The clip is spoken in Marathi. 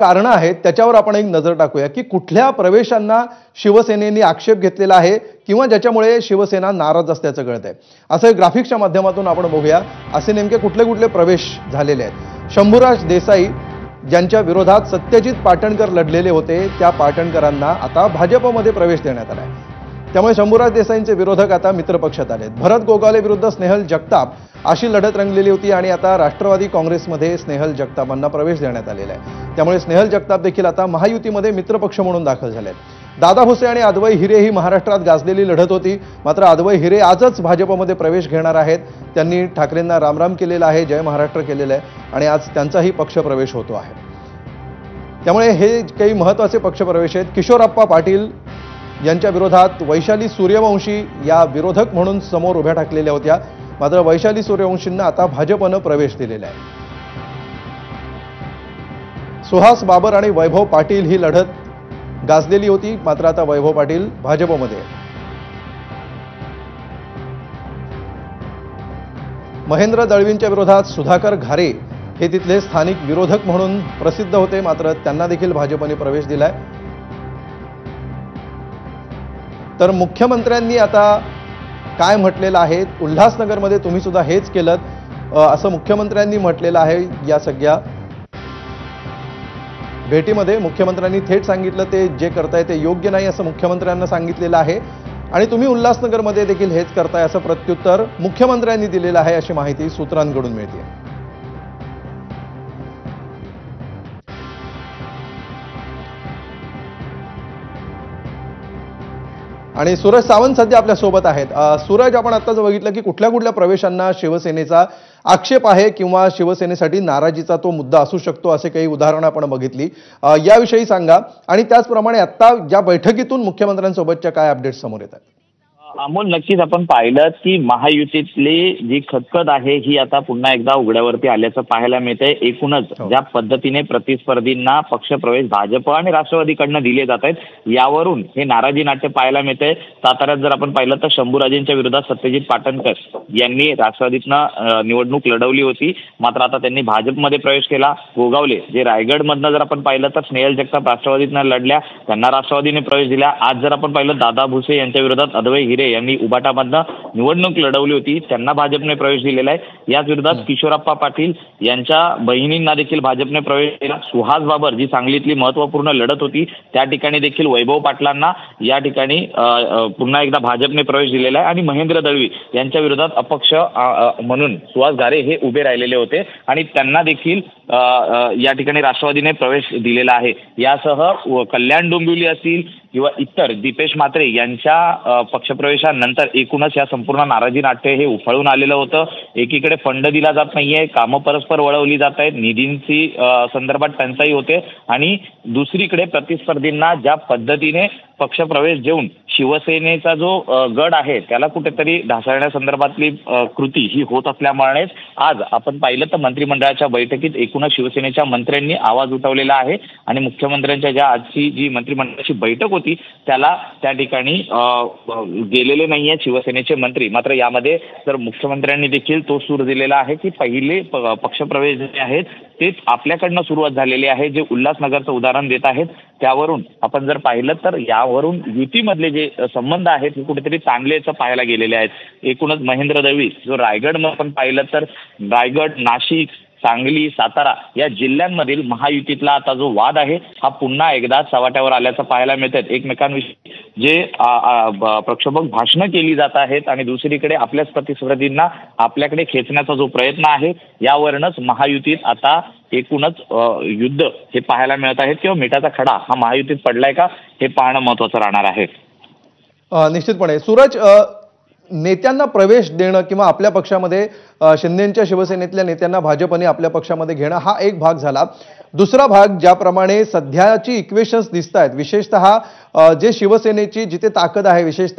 कारणं आहेत त्याच्यावर आपण एक नजर टाकूया की कुठल्या प्रवेशांना शिवसेनेने आक्षेप घेतलेला आहे किंवा ज्याच्यामुळे शिवसेना नाराज असल्याचं कळतंय। असं ग्राफिक्सच्या माध्यमातून आपण बघूया असे नेमके कुठले कुठले प्रवेश झालेले आहेत। शंभूराज देसाई ज्यांच्या विरोधात सत्यजित पाटणकर लढलेले होते त्या पाटणकरांना आता भाजपमध्ये प्रवेश देण्यात आलाय। त्यामुळे शंभूराज देसाईंचे विरोधक आता मित्रपक्षात आलेत। भरत गोगावले विरुद्ध स्नेहल जगताप अशी लढत रंगलेली होती आणि आता राष्ट्रवादी काँग्रेसमध्ये स्नेहल जगतापांना प्रवेश देण्यात आलेला आहे। त्यामुळे स्नेहल जगताप देखील आता महायुतीमध्ये मित्रपक्ष म्हणून दाखल झाले आहेत। दादा भुसे आणि अद्वै हिरे ही महाराष्ट्रात गाजलेली लढत होती, मात्र अद्वै हिरे आजच भाजपमध्ये प्रवेश घेणार आहेत। त्यांनी ठाकरेंना रामराम केलेला आहे, जय महाराष्ट्र केलेलं आहे आणि आज त्यांचाही पक्ष प्रवेश होतो आहे। त्यामुळे हे काही महत्त्वाचे पक्ष प्रवेश आहेत। किशोरप्पा पाटील यांच्या विरोधात वैशाली सूर्यवंशी या विरोधक म्हणून समोर उभ्या ठाकलेल्या होत्या, मात्र वैशाली सूर्यवंशींना आता भाजपनं प्रवेश दिलेला आहे। सुहास बाबर आणि वैभव पाटील ही लढत गाजलेली होती, मात्र आता वैभव पाटील भाजपमध्ये। महेंद्र दळवींच्या विरोधात सुधाकर घारे हे तिथले स्थानिक विरोधक म्हणून प्रसिद्ध होते, मात्र त्यांना देखील भाजपने प्रवेश दिलाय। तर मुख्यमंत्र्यांनी आता काय म्हटलेलं आहे, उल्हासनगरमध्ये तुम्ही सुद्धा हेच केलं असं मुख्यमंत्र्यांनी म्हटलेलं आहे। या सगळ्या भेटीमध्ये मुख्यमंत्र्यांनी थेट सांगितलं ते जे करताय ते योग्य नाही असं मुख्यमंत्र्यांना सांगितलेलं आहे आणि तुम्ही उल्हासनगरमध्ये देखील हेच करताय असं प्रत्युत्तर मुख्यमंत्र्यांनी दिलेलं आहे अशी माहिती सूत्रांकडून मिळते। आणि सूरज सावंत सध्या आपल्या सोबत आहेत। सूरज, आपण आत्ताच बघितलं की कुठल्या कुठल्या प्रवेशांना शिवसेनेचा आक्षेप आहे किंवा शिवसेनेसाठी नाराजीचा तो मुद्दा असू शकतो असे काही उदाहरणं आपण बघितली, याविषयी सांगा आणि त्याचप्रमाणे आता ज्या बैठकीतून मुख्यमंत्र्यांसोबतच्या काय अपडेट्स समोर येतात? अमोल, नक्कीच आपण पाहिलं की महायुतीतली जी खतखत आहे ही आता पुन्हा एकदा उघड्यावरती आल्याचं पाहायला मिळतंय। एकूणच ज्या पद्धतीने प्रतिस्पर्धींना पक्षप्रवेश भाजप आणि राष्ट्रवादीकडनं दिले जात आहेत यावरून हे नाराजी नाट्य पाहायला मिळतंय। साताऱ्यात जर आपण पाहिलं तर शंभूराजेंच्या विरोधात सत्यजित पाटणकर यांनी राष्ट्रवादीतनं निवडणूक लढवली होती, मात्र आता त्यांनी भाजपमध्ये प्रवेश केला। गोगावले जे रायगडमधनं जर आपण पाहिलं तर स्नेहल जगताप राष्ट्रवादीतनं लढल्या, त्यांना राष्ट्रवादीने प्रवेश दिला। आज जर आपण पाहिलं दादा भुसे यांच्या विरोधात अद्वै हिरे यांनी उबाटामधनं निवडणूक लढवली होती, त्यांना भाजपने प्रवेश दिलेला आहे। याच विरोधात किशोरप्पा पाटील यांच्या बहिणींना देखील भाजपने प्रवेश दिला। सुहास बाबर जी सांगलीतली महत्त्वपूर्ण लढत होती त्या ठिकाणी देखील वैभव पाटलांना या ठिकाणी पुन्हा एकदा भाजपने प्रवेश दिलेला आहे आणि महेंद्र दळवी यांच्या विरोधात अपक्ष म्हणून सुहास घारे हे उभे राहिलेले होते आणि त्यांना देखील या ठिकाणी राष्ट्रवादीने प्रवेश दिलेला आहे। यासह कल्याण डोंबिवली असतील किंवा इतर दीपेश म्हात्रे यांच्या पक्षप्रवेशानंतर एकूणच या संपूर्ण नाराजी नाट्य हे उफाळून आलेलं होतं। एकीकडे फंड दिला जात नाहीये, कामं परस्पर वळवली जात आहेत, निधींची संदर्भात टंचाई होते आणि दुसरीकडे प्रतिस्पर्धींना ज्या पद्धतीने पक्षप्रवेश देऊन शिवसेनेचा जो गड आहे त्याला कुठेतरी ढासळण्यासंदर्भातली कृती ही होत असल्यामुळेच आज आपण पाहिलं तर मंत्रिमंडळाच्या बैठकीत एकूणच शिवसेनेच्या मंत्र्यांनी आवाज उठवलेला आहे आणि मुख्यमंत्र्यांच्या ज्या आजची जी मंत्रिमंडळाची बैठक होती त्याला त्या ठिकाणी गेलेले नाही आहेत शिवसेनेचे मंत्री। मात्र यामध्ये तर मुख्यमंत्र्यांनी देखील तो सूर दिलेला आहे की पहिले पक्षप्रवेश जे आहेत तेच आपल्याकडनं सुरुवात झालेली आहे। जे उल्हासनगरचं उदाहरण देत आहेत त्यावरून आपण जर पाहिलं तर यावरून युतीमधले जे संबंध आहेत हे कुठेतरी चांगलेच पाहायला गेलेले आहेत। एकूणच महेंद्र दळवी जो रायगडमध्ये आपण पाहिलं तर रायगड, नाशिक, सांगली, सातारा या जिल्ह्यांमधील महायुतीतला आता जो वाद आहे हा पुन्हा एकदा चव्हाट्यावर आल्याचं पाहायला मिळतात। एकमेकांविषयी जे प्रक्षोभक भाषणं केली जात आहेत आणि दुसरीकडे आपल्याच प्रतिस्पर्धींना आपल्याकडे खेचण्याचा जो प्रयत्न आहे यावरूनच महायुतीत आता एकूणच युद्ध हे पाहायला मिळत आहेत किंवा मिठाचा खडा हा महायुतीत पडलाय का हे पाहणं महत्त्वाचं राहणार आहे। निश्चितपणे सूरज, नेत्यांना प्रवेश देणं किंवा आपल्या पक्षामध्ये शिंदेच्या शिवसेनेतल्या नेत्यांना भाजपने आपल्या पक्षामध्ये घेणं हा एक भाग झाला। दुसरा भाग ज्याप्रमाणे सध्याची इक्वेशन्स दिसत आहेत, विशेषतः जे शिवसेनेची जिथे ताकद आहे, विशेषतः